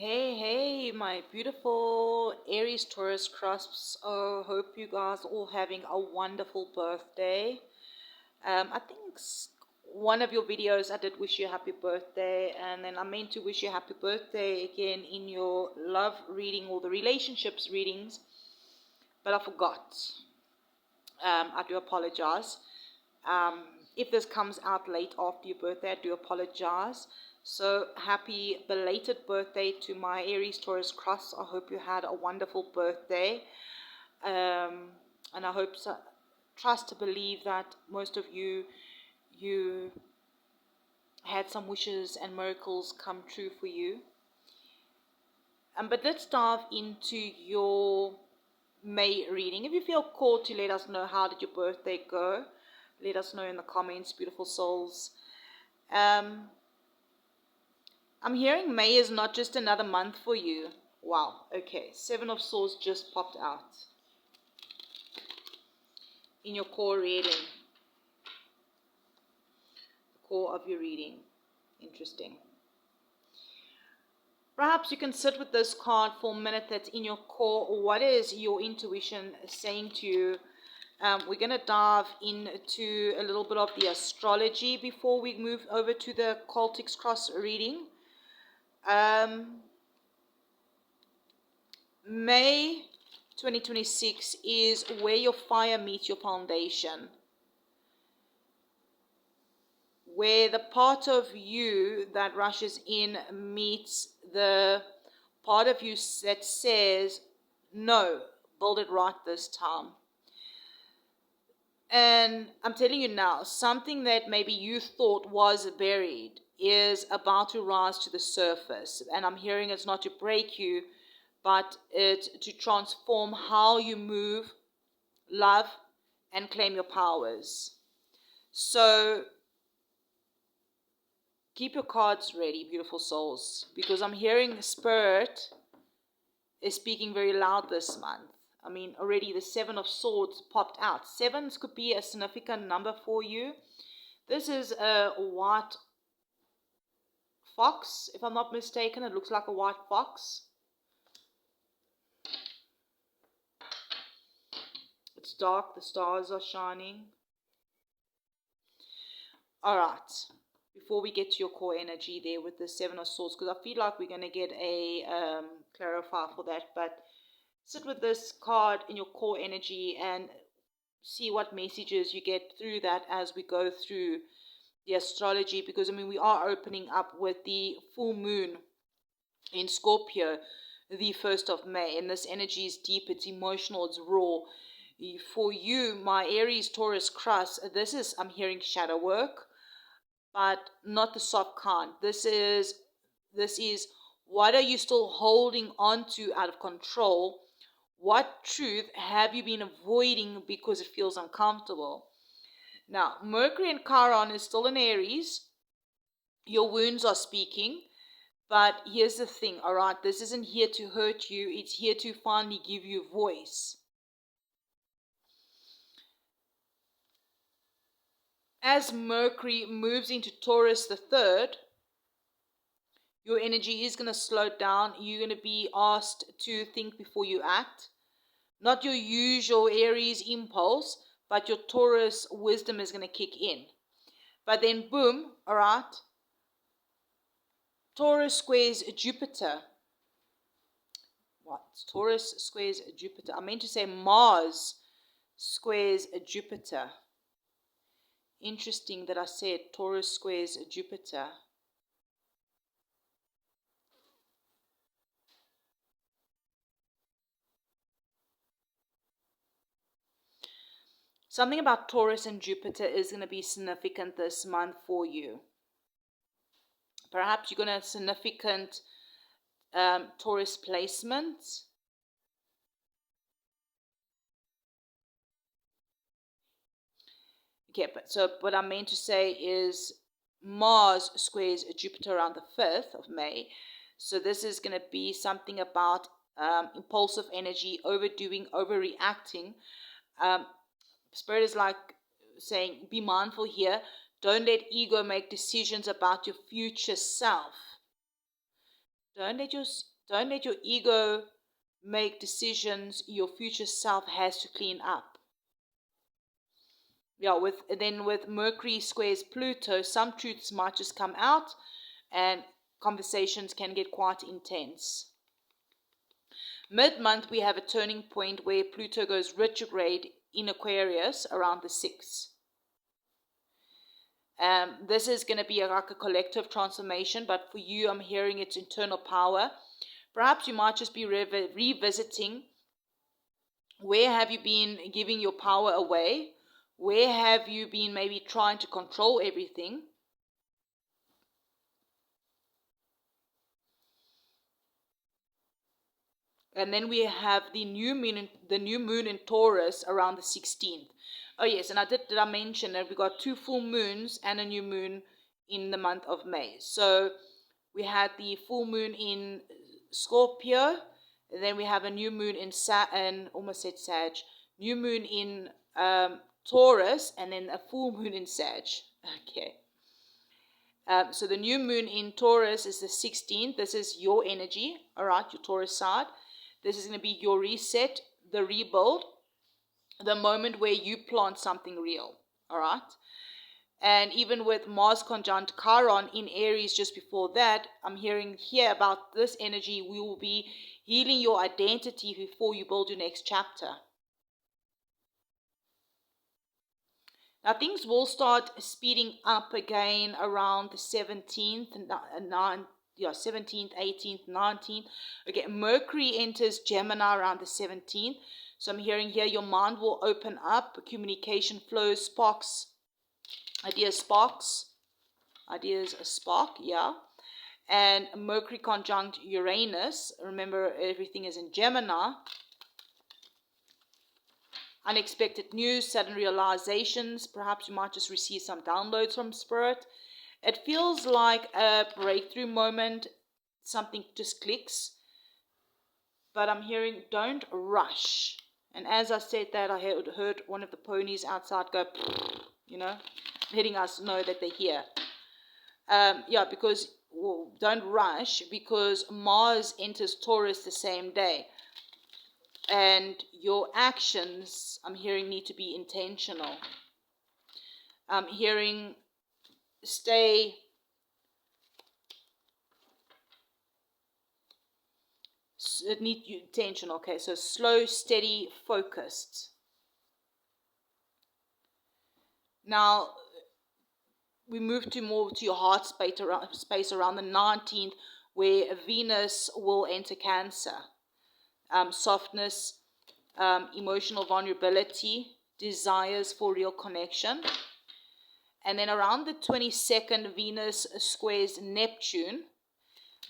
Hey, my beautiful Aries, Taurus, Cusps. Oh, hope you guys are all having a wonderful birthday. I think one of your videos I did wish you a happy birthday, and then I meant to wish you a happy birthday again in your love reading or the relationships readings, but I forgot. I do apologize. Um, if this comes out late after your birthday, I do apologize. So happy belated birthday to my Aries Taurus cross. I hope you had a wonderful birthday. And I hope so, trust to believe that most of you had some wishes and miracles come true for you. But let's dive into your May reading. If you feel called to let us know how did your birthday go, let us know in the comments, beautiful souls. I'm hearing May is not just another month for you. Wow, okay. Seven of Swords just popped out in your core reading. The core of your reading. Interesting. Perhaps you can sit with this card for a minute that's in your core. What is your intuition saying to you? We're going to dive into a little bit of the astrology before we move over to the Cultics Cross reading. May 2026 is where your fire meets your foundation. Where the part of you that rushes in meets the part of you that says, no, build it right this time. And I'm telling you now, something that maybe you thought was buried is about to rise to the surface. And I'm hearing it's not to break you, but it's to transform how you move, love, and claim your powers. So keep your cards ready, beautiful souls, because I'm hearing Spirit is speaking very loud this month. I mean, already the Seven of Swords popped out. Sevens could be a significant number for you. This is a white fox, if I'm not mistaken. It looks like a white fox. It's dark, the stars are shining. All right. Before we get to your core energy there with the Seven of Swords, because I feel like we're going to get a clarifier for that, but sit with this card in your core energy and see what messages you get through that as we go through the astrology, because I mean we are opening up with the full moon in Scorpio the 1st of May, and this energy is deep, it's emotional, it's raw. For you, my Aries Taurus cross, this is, I'm hearing shadow work, but not the soft kind. This is what are you still holding on to out of control? What truth have you been avoiding because it feels uncomfortable? Now, Mercury and Chiron is still in Aries. Your wounds are speaking. But here's the thing, all right? This isn't here to hurt you. It's here to finally give you voice. As Mercury moves into Taurus the 3rd, your energy is going to slow down. You're going to be asked to think before you act. Not your usual Aries impulse, but your Taurus wisdom is going to kick in. But then boom, all right, Taurus squares Jupiter. What? Taurus squares Jupiter. I meant to say Mars squares Jupiter. Interesting that I said Taurus squares Jupiter. Something about Taurus and Jupiter is going to be significant this month for you. Perhaps you're going to have significant Taurus placement. Okay, but so what I meant to say is Mars squares Jupiter around the 5th of May. So this is going to be something about impulsive energy, overdoing, overreacting. Spirit is like saying, be mindful here. Don't let ego make decisions about your future self. don't let your ego make decisions your future self has to clean up. Yeah, with Mercury squares Pluto, some truths might just come out and conversations can get quite intense. Mid-month, we have a turning point where Pluto goes retrograde in Aquarius around the 6th. This is going to be like a collective transformation, but for you, I'm hearing it's internal power. Perhaps you might just be revisiting where have you been giving your power away? Where have you been maybe trying to control everything? And then we have the new moon in Taurus around the 16th. Oh yes, and did I mention that we got 2 full moons and a new moon in the month of May. So we had the full moon in Scorpio, and then we have a new moon in new moon in Taurus, and then a full moon in Sag. Okay. So the new moon in Taurus is the 16th. This is your energy, all right, your Taurus side. This is going to be your reset, the rebuild, the moment where you plant something real, all right? And even with Mars conjunct Chiron in Aries just before that, I'm hearing here about this energy. We will be healing your identity before you build your next chapter. Now things will start speeding up again around the 17th, 17th, 18th, 19th. Okay, Mercury enters Gemini around the 17th. So I'm hearing here your mind will open up, communication flows, sparks, ideas spark, yeah. And Mercury conjunct Uranus, remember everything is in Gemini. Unexpected news, sudden realizations, perhaps you might just receive some downloads from Spirit. It feels like a breakthrough moment, something just clicks. But I'm hearing don't rush. And as I said that, I heard one of the ponies outside go, letting us know that they're here. Because don't rush, because Mars enters Taurus the same day. And your actions, I'm hearing, need to be intentional. I'm hearing stay it needs you intentional. Okay, so slow, steady, focused. Now we move to your heart space around the 19th, where Venus will enter Cancer. Softness, emotional vulnerability, desires for real connection. And then around the 22nd, Venus squares Neptune.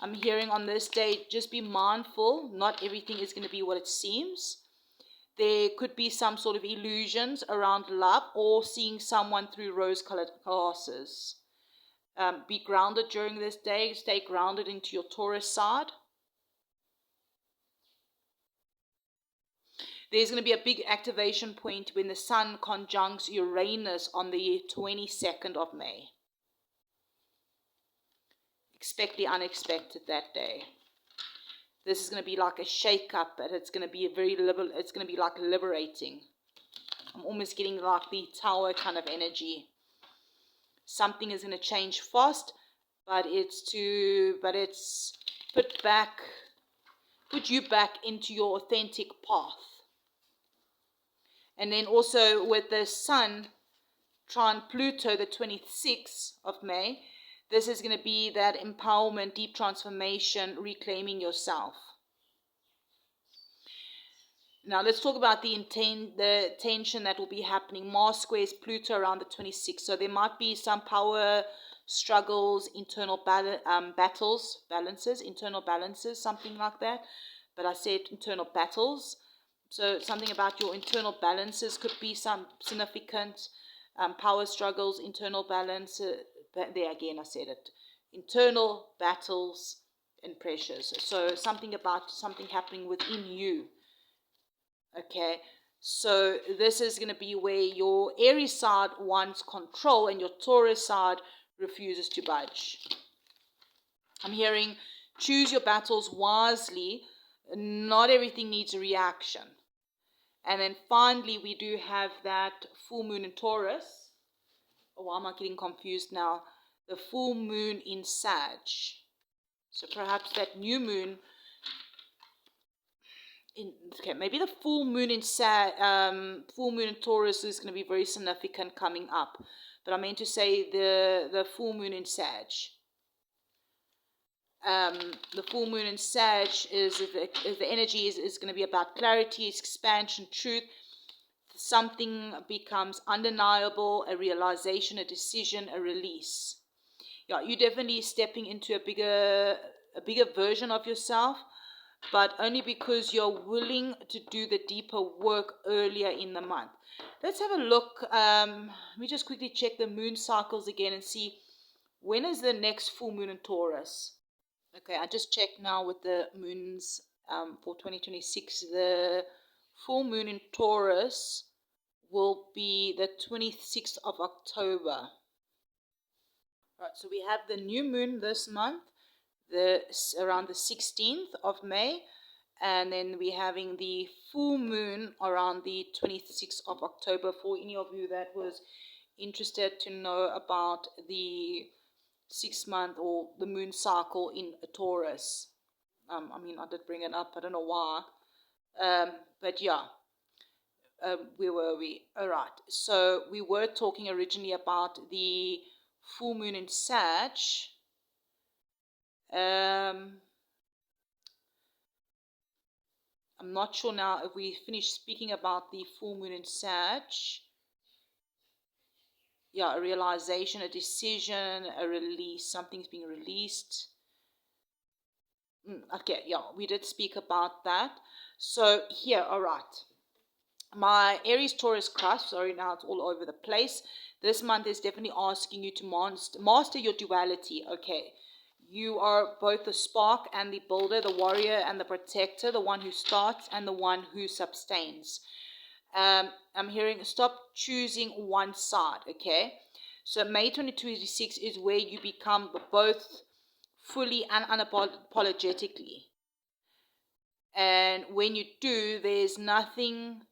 I'm hearing on this day, just be mindful. Not everything is going to be what it seems. There could be some sort of illusions around love or seeing someone through rose-colored glasses. Be grounded during this day. Stay grounded into your Taurus side. There's going to be a big activation point when the Sun conjuncts Uranus on the 22nd of May. Expect the unexpected that day. This is going to be like a shake-up, but it's going to be it's going to be like liberating. I'm almost getting like the Tower kind of energy. Something is going to change fast, but it's put you back into your authentic path. And then also with the Sun trine Pluto, the 26th of May, this is going to be that empowerment, deep transformation, reclaiming yourself. Now let's talk about the tension that will be happening. Mars squares Pluto around the 26th. So there might be some power struggles, internal internal balances, something like that. But I said internal battles. So something about your internal balances could be some significant power struggles, internal balance. There again, I said it. Internal battles and pressures. So something happening within you. Okay, so this is going to be where your Aries side wants control and your Taurus side refuses to budge. I'm hearing choose your battles wisely. Not everything needs a reaction. And then finally, we do have that full moon in Taurus. Oh, why am I getting confused now? The full moon in Sag. So perhaps that new moon okay, maybe the full moon in full moon in Taurus is going to be very significant coming up. But I meant to say the full moon in Sag. The full moon in Sag is the energy is going to be about clarity, expansion, truth. Something becomes undeniable, a realization, a decision, a release. Yeah, you're definitely stepping into a bigger version of yourself, but only because you're willing to do the deeper work earlier in the month. Let's have a look. Let me just quickly check the moon cycles again and see when is the next full moon in Taurus. Okay, I just checked now with the moons for 2026. The full moon in Taurus will be the 26th of October. Right, so we have the new moon this month, around the 16th of May, and then we're having the full moon around the 26th of October. For any of you that was interested to know about the 6-month or the moon cycle in a Taurus. I mean, I did bring it up. I don't know why. But yeah, where were we? All right. So we were talking originally about the full moon in Sag. I'm not sure now if we finished speaking about the full moon in Sag. Yeah, a realization, a decision, a release. Something's being released. Okay, yeah, we did speak about that. So here, all right. My Aries Taurus cusp, sorry, now it's all over the place. This month is definitely asking you to master your duality. Okay, you are both the spark and the builder, the warrior and the protector, the one who starts and the one who sustains. I'm hearing stop choosing one side. Okay, so May 2026 is where you become both fully and unapologetically. And when you do, there's nothing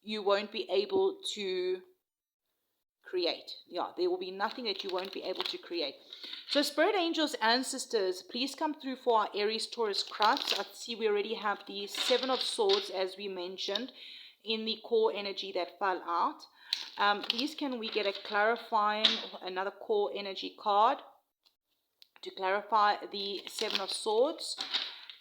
you won't be able to create. Yeah, there will be nothing that you won't be able to create. So spirit angels, ancestors, please come through for our Aries Taurus crafts. I see we already have the 7 of Swords, as we mentioned, in the core energy that fell out. Please can we get a clarifying, another core energy card to clarify the 7 of Swords,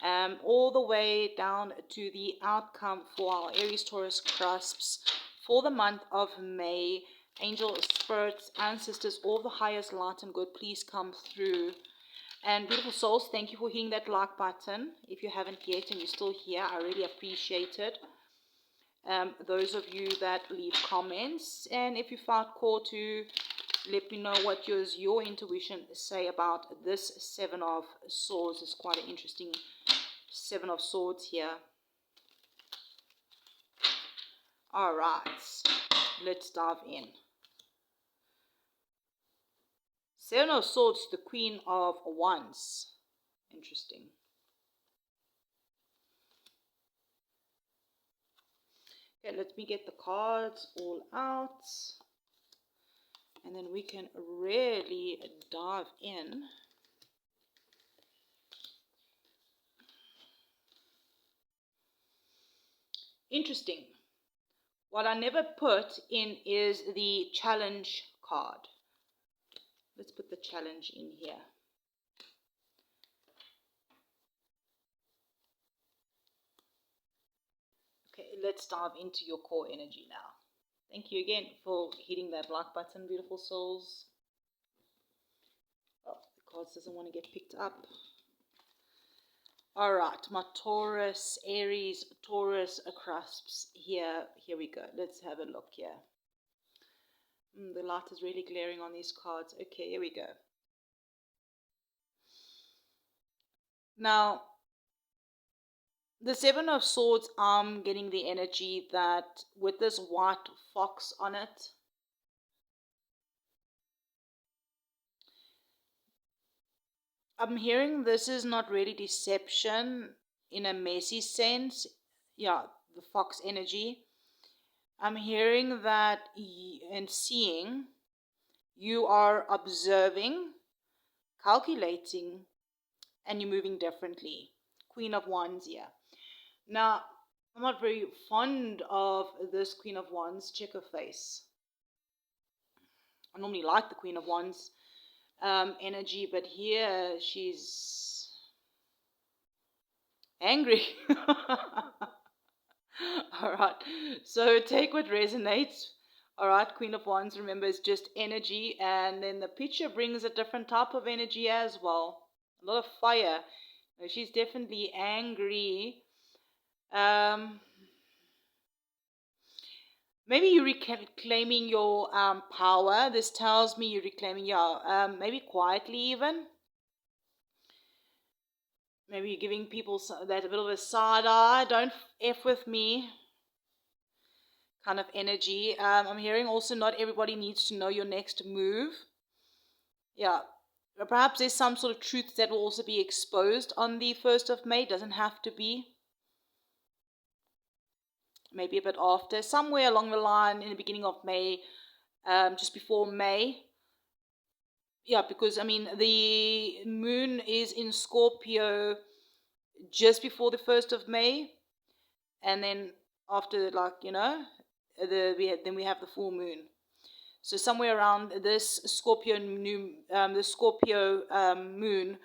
all the way down to the outcome for our Aries Taurus cusps for the month of May. Angel spirits, ancestors, all the highest light and good, please come through. And beautiful souls, thank you for hitting that like button. If you haven't yet and you're still here, I really appreciate it. Those of you that leave comments, and if you felt called to let me know what your intuition say about this 7 of Swords. It's quite an interesting 7 of Swords here. All right, let's dive in. 7 of Swords, the Queen of Wands. Interesting. Okay, let me get the cards all out. And then we can really dive in. Interesting. What I never put in is the challenge card. Let's put the challenge in here. Okay, let's dive into your core energy now. Thank you again for hitting that like button, beautiful souls. Oh, the cards doesn't want to get picked up. All right, my Taurus, Aries, Taurus cusps here. Here we go. Let's have a look here. The light is really glaring on these cards. Okay, here we go. Now, the 7 of Swords, I'm getting the energy that with this white fox on it, I'm hearing this is not really deception in a messy sense. Yeah, the fox energy. I'm hearing that and seeing you are observing, calculating, and you're moving differently. Queen of Wands here. Now, I'm not very fond of this Queen of Wands. Check her face. I normally like the Queen of Wands energy, but here she's angry. All right. So take what resonates. All right. Queen of Wands, remember, is just energy. And then the picture brings a different type of energy as well. A lot of fire. She's definitely angry. Um, Maybe you're reclaiming your power. This tells me you're reclaiming your, maybe quietly even. Maybe you're giving people that a bit of a side eye. Don't F with me kind of energy. I'm hearing also not everybody needs to know your next move. Yeah. Perhaps there's some sort of truth that will also be exposed on the 1st of May. Doesn't have to be. Maybe a bit after. Somewhere along the line in the beginning of May, just before May. Yeah, because I mean, the moon is in Scorpio just before the 1st of May. And then after, like, then we have the full moon. So somewhere around this Scorpio moon,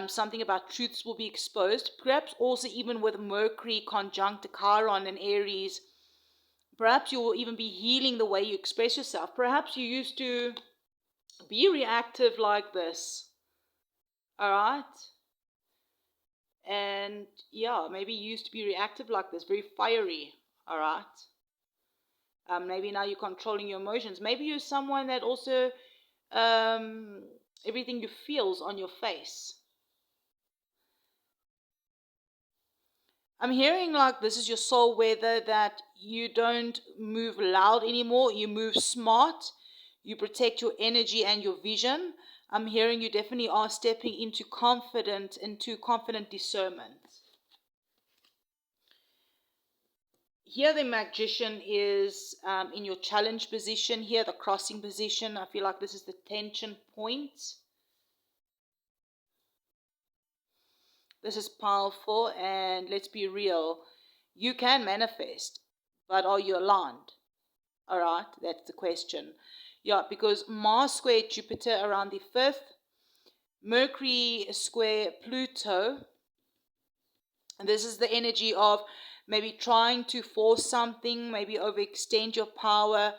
something about truths will be exposed. Perhaps also even with Mercury conjunct Chiron and Aries. Perhaps you will even be healing the way you express yourself. Perhaps you used to be reactive like this. All right. And yeah, maybe you used to be reactive like this, very fiery. All right. Maybe now you're controlling your emotions. Maybe you're someone that also um, everything you feel's on your face. I'm hearing like this is your soul weather, that you don't move loud anymore. You move smart. You protect your energy and your vision. I'm hearing you definitely are stepping into confident discernment. Here the magician is in your challenge position. Here the crossing position. I feel like this is the tension point. This is powerful, and let's be real. You can manifest, but are you aligned? All right, that's the question. Yeah, because Mars square Jupiter around the 5th, Mercury square Pluto. And this is the energy of maybe trying to force something, maybe overextend your power,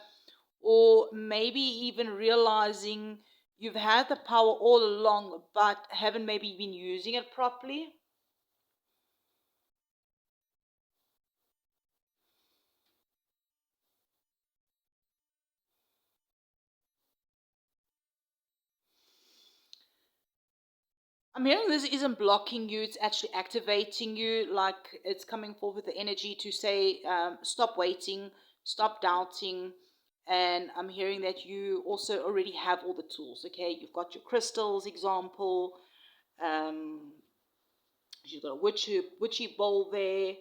or maybe even realizing you've had the power all along but haven't maybe been using it properly. I'm hearing this isn't blocking you, it's actually activating you, like it's coming forth with the energy to say, stop waiting, stop doubting. And I'm hearing that you also already have all the tools, okay? You've got your crystals, example. Um, she's got a witchy bowl there.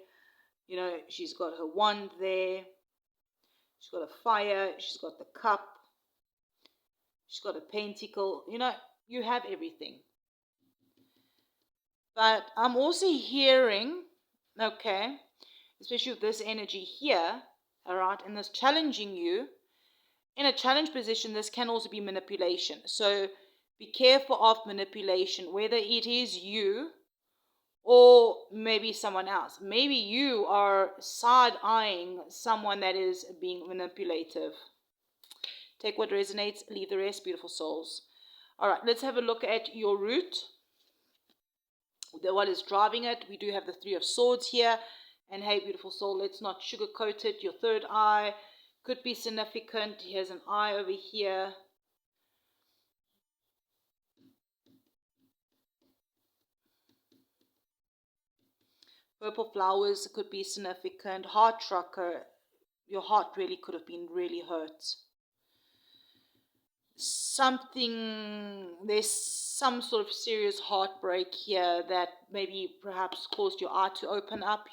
She's got her wand there. She's got a fire. She's got the cup. She's got a pentacle. You have everything. But I'm also hearing, okay, especially with this energy here, all right, and this challenging you, in a challenge position, this can also be manipulation. So be careful of manipulation, whether it is you or maybe someone else. Maybe you are side-eyeing someone that is being manipulative. Take what resonates, leave the rest, beautiful souls. All right, let's have a look at your root. What is driving it? We do have the Three of Swords here. And hey, beautiful soul, let's not sugarcoat it. Your third eye could be significant. Here's an eye over here. Purple flowers could be significant. Heart chakra, your heart really could have been really hurt. there's some sort of serious heartbreak here that maybe perhaps caused your eye to open up.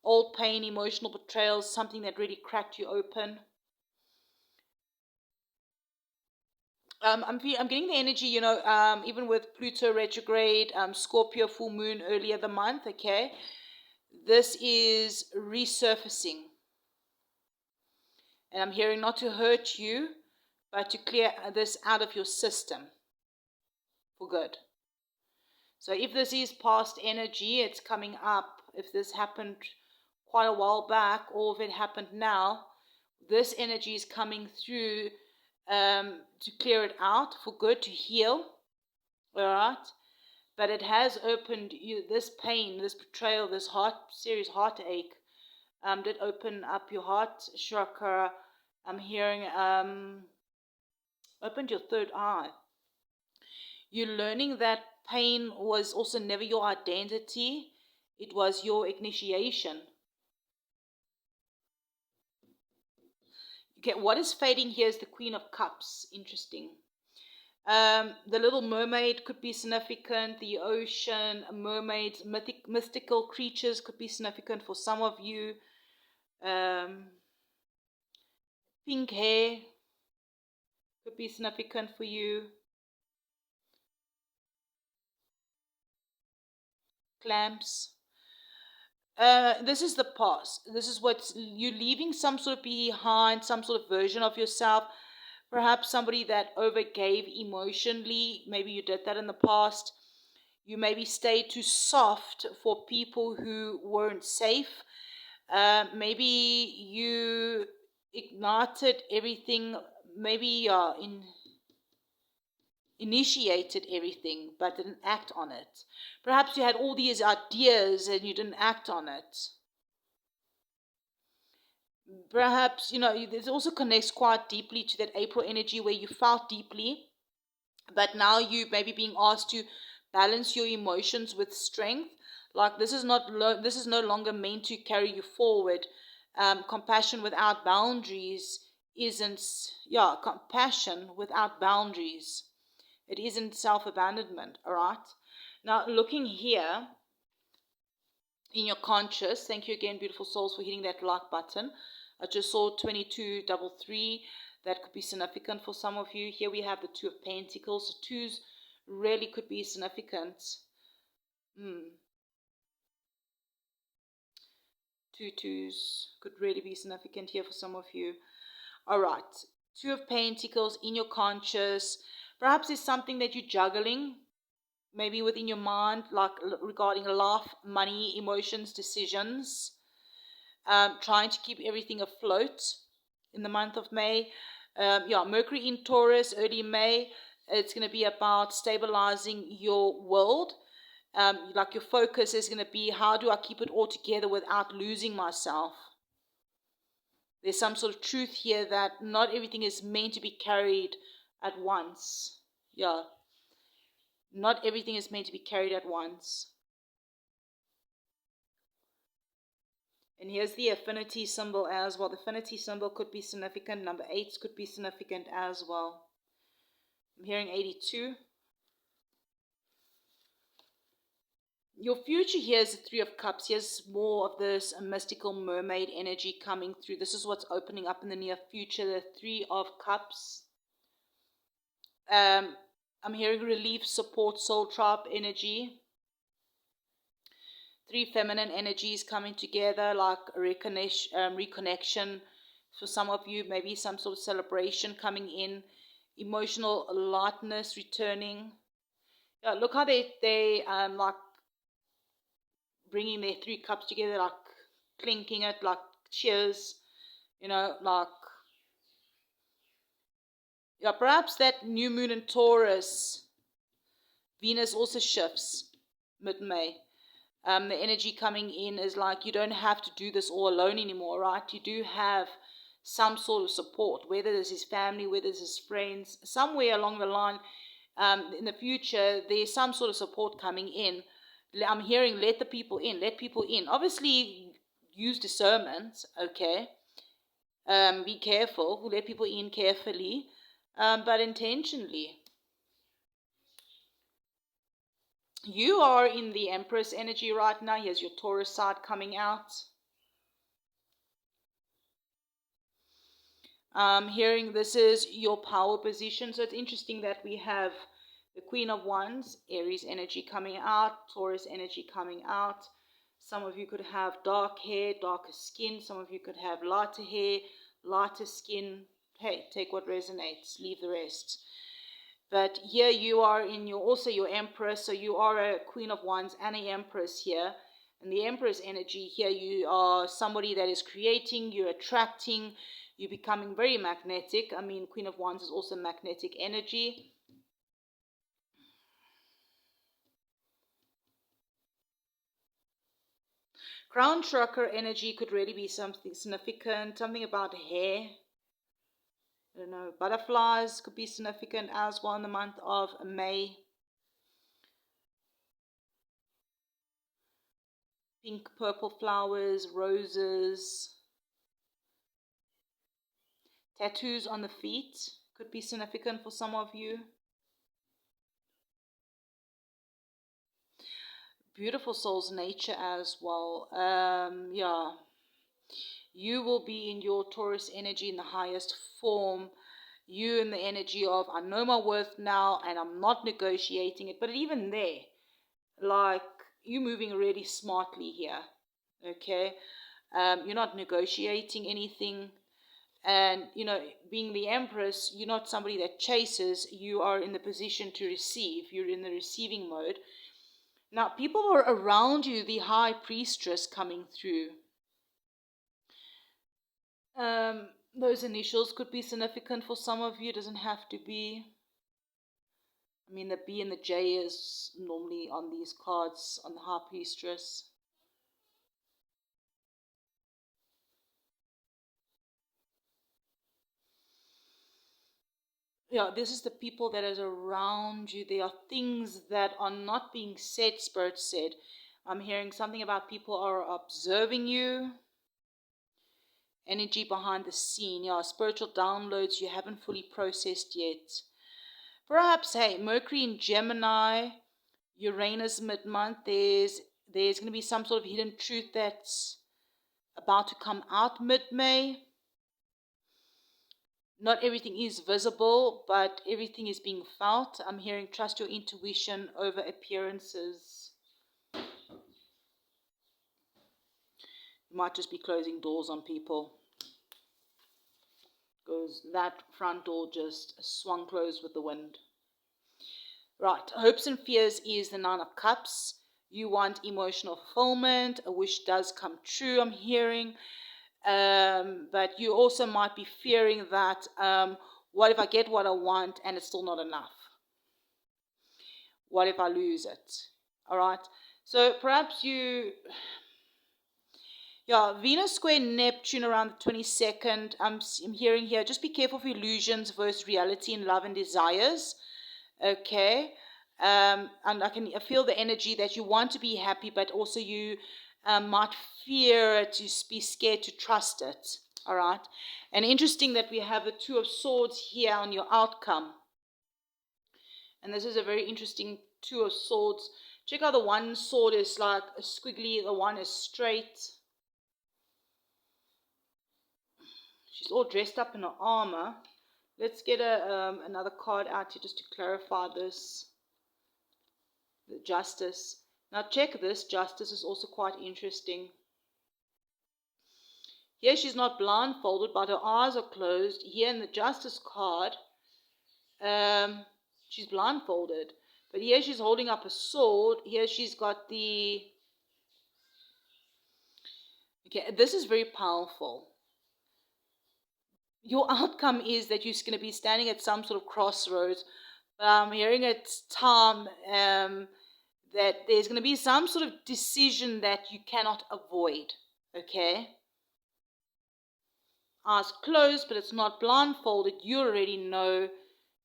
Old pain, emotional betrayal, something that really cracked you open. I'm getting the energy, even with Pluto retrograde, Scorpio full moon earlier the month, okay? This is resurfacing. And I'm hearing not to hurt you, but to clear this out of your system for good. So if this is past energy, it's coming up. If this happened quite a while back, or if it happened now, this energy is coming through to clear it out for good, to heal. All right? But it has opened you, this pain, this betrayal, this serious heartache, did open up your heart chakra. I'm hearing opened your third eye. You're learning that pain was also never your identity. It was your initiation. Okay, what is fading here is the Queen of Cups. Interesting. The Little Mermaid could be significant. The ocean, mermaids, mystical creatures could be significant for some of you. Pink hair could be significant for you. Clamps. This is the past. This is what you're leaving some sort of behind, some sort of version of yourself. Perhaps somebody that overgave emotionally. Maybe you did that in the past. You maybe stayed too soft for people who weren't safe. Maybe you ignited everything. Maybe initiated everything but didn't act on it. Perhaps you had all these ideas and you didn't act on it. Perhaps, this also connects quite deeply to that April energy where you felt deeply, but now you may be being asked to balance your emotions with strength. Like this is no longer meant to carry you forward. Compassion without boundaries isn't, compassion without boundaries. It isn't self-abandonment, all right? Now, looking here in your conscious, thank you again, beautiful souls, for hitting that like button. I just saw 2233. That could be significant for some of you. Here we have the Two of Pentacles. So twos really could be significant. Two twos could really be significant here for some of you. All right. Two of Pentacles in your conscious. Perhaps it's something that you're juggling, maybe within your mind, like regarding life, money, emotions, decisions. Trying to keep everything afloat in the month of May. Mercury in Taurus, early May. It's going to be about stabilizing your world. Like your focus is going to be, how do I keep it all together without losing myself? There's some sort of truth here that not everything is meant to be carried at once. Yeah. Not everything is meant to be carried at once. And here's the affinity symbol as well. The affinity symbol could be significant. Number 8 could be significant as well. I'm hearing 82. Your future here is the Three of Cups. Here's more of this mystical mermaid energy coming through. This is what's opening up in the near future, the Three of Cups. I'm hearing relief, support, soul tribe energy. Three feminine energies coming together, like reconnection. For some of you, maybe some sort of celebration coming in. Emotional lightness returning. Yeah, look how they like bringing their 3 cups together, like clinking it, like cheers, like, perhaps that new moon in Taurus, Venus also shifts mid-May. The energy coming in is like, you don't have to do this all alone anymore, right? You do have some sort of support, whether this is family, whether this is friends, somewhere along the line, in the future, there's some sort of support coming in. I'm hearing, let people in. Obviously, use discernment, okay? Be careful, let people in carefully. but intentionally. You are in the Empress energy right now. Here's your Taurus side coming out. Hearing this is your power position. So it's interesting that we have the Queen of Wands, Aries energy coming out, Taurus energy coming out. Some of you could have dark hair, darker skin. Some of you could have lighter hair, lighter skin. Hey, take what resonates, leave the rest. But here you are in also your Empress, so you are a Queen of Wands and an Empress here. And the Empress energy here, you are somebody that is creating, you're attracting, you're becoming very magnetic. I mean, Queen of Wands is also magnetic energy. Crown chakra energy could really be something significant, something about hair. I don't know, butterflies could be significant as well in the month of May. Pink, purple flowers, roses. Tattoos on the feet could be significant for some of you. Beautiful soul's nature as well. Yeah. You will be in your Taurus energy in the highest form. You in the energy of, I know my worth now and I'm not negotiating it. But even there, like, you're moving really smartly here. Okay? You're not negotiating anything. And, you know, being the Empress, you're not somebody that chases. You are in the position to receive. You're in the receiving mode. Now, people are around you, the High Priestess coming through. Those initials could be significant for some of you. It doesn't have to be. I mean, the B and the J is normally on these cards on the High Priestess. Yeah, this is the people that is around you. There are things that are not being said, Spirit said. I'm hearing something about people are observing you. Energy behind the scene. Yeah, spiritual downloads you haven't fully processed yet. Perhaps, hey, Mercury in Gemini, Uranus mid-month, there's going to be some sort of hidden truth that's about to come out mid-May. Not everything is visible, but everything is being felt. I'm hearing trust your intuition over appearances. You might just be closing doors on people. Goes that front door just swung closed with the wind. Right, hopes and fears is the Nine of Cups. You want emotional fulfillment. A wish does come true, I'm hearing. But you also might be fearing that, what if I get what I want and it's still not enough? What if I lose it? All right. So perhaps Venus square Neptune around the 22nd. I'm hearing here, just be careful of illusions versus reality in love and desires. Okay. And I feel the energy that you want to be happy, but also you might fear to be scared to trust it. All right. And interesting that we have the Two of Swords here on your outcome. And this is a very interesting Two of Swords. Check out the one sword is like a squiggly, the one is straight. She's all dressed up in her armor. Let's get another card out here just to clarify this. The Justice. Now check this. Justice is also quite interesting. Here she's not blindfolded, but her eyes are closed. Here in the Justice card, she's blindfolded. But here she's holding up a sword. Here she's got the... Okay, this is very powerful. Your outcome is that you're going to be standing at some sort of crossroads. But I'm hearing it's time that there's going to be some sort of decision that you cannot avoid. Okay? Eyes closed, but it's not blindfolded. You already know.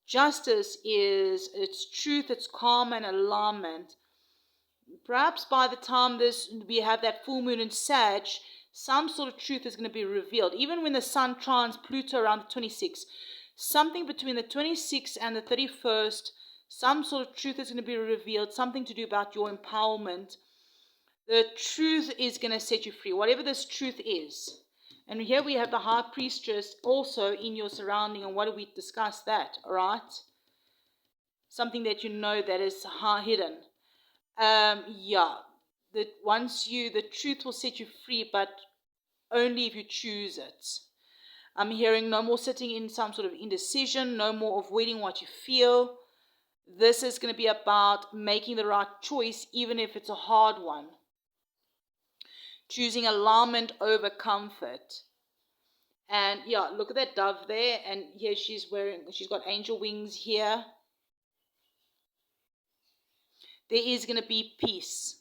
Justice is its truth, its calm and alignment. Perhaps by the time we have that full moon in Sag, some sort of truth is going to be revealed. Even when the sun trines Pluto around the 26th, something between the 26th and the 31st, some sort of truth is going to be revealed, something to do about your empowerment. The truth is going to set you free, whatever this truth is. And here we have the high priestess also in your surrounding. And what do we discuss that? All right. Something that you know that is hidden. Yeah. That the truth will set you free, but only if you choose it. I'm hearing no more sitting in some sort of indecision, no more avoiding what you feel. This is going to be about making the right choice, even if it's a hard one. Choosing alignment over comfort. And yeah, look at that dove there. And here she's got angel wings here. There is going to be peace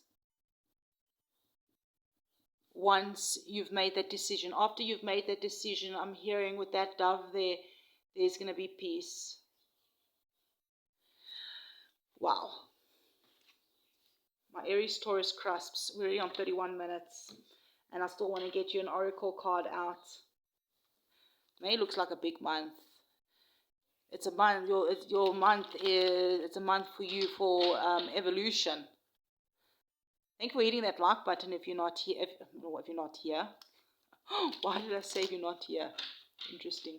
once you've made that decision. After you've made that decision, I'm hearing with that dove there, there's going to be peace. Wow. My Aries Taurus cusps. We're already on 31 minutes. And I still want to get you an oracle card out. May looks like a big month. It's a month. Your month is. It's a month for you for evolution. Thank you for hitting that like button. If you're not here, if you're not here, why did I say you're not here? Interesting.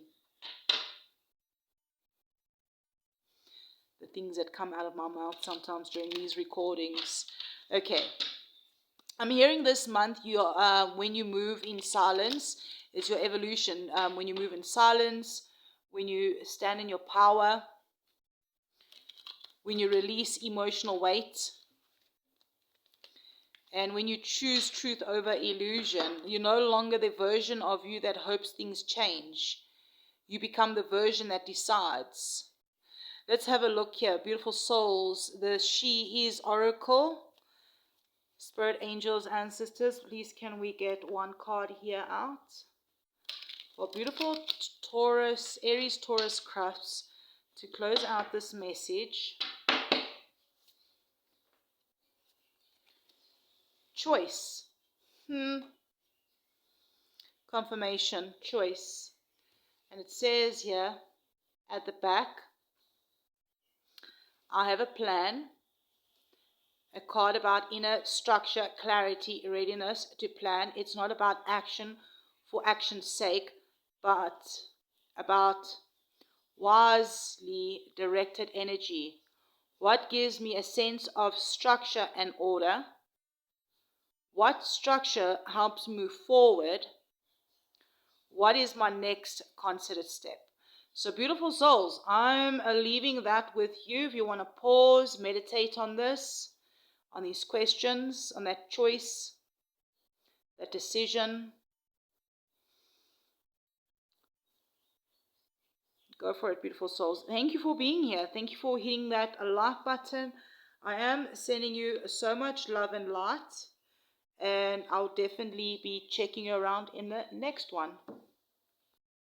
The things that come out of my mouth sometimes during these recordings. Okay. I'm hearing this month when you move in silence is your evolution. When you move in silence, when you stand in your power, when you release emotional weight, and when you choose truth over illusion. You're no longer the version of you that hopes things change. You become the version that decides. Let's have a look here. Beautiful souls. The She Is Oracle. Spirit angels, ancestors, please can we get one card here out? For beautiful Taurus, Aries Taurus Cusp to close out this message. Choice. Confirmation. Choice. And it says here at the back, I have a plan. A card about inner structure, clarity, readiness to plan. It's not about action for action's sake, but about wisely directed energy. What gives me a sense of structure and order? What structure helps move forward? What is my next considered step? So beautiful souls, I'm leaving that with you. If you want to pause, meditate on this, on these questions, on that choice, that decision. Go for it, beautiful souls. Thank you for being here. Thank you for hitting that like button. I am sending you so much love and light, and I'll definitely be checking you around in the next one.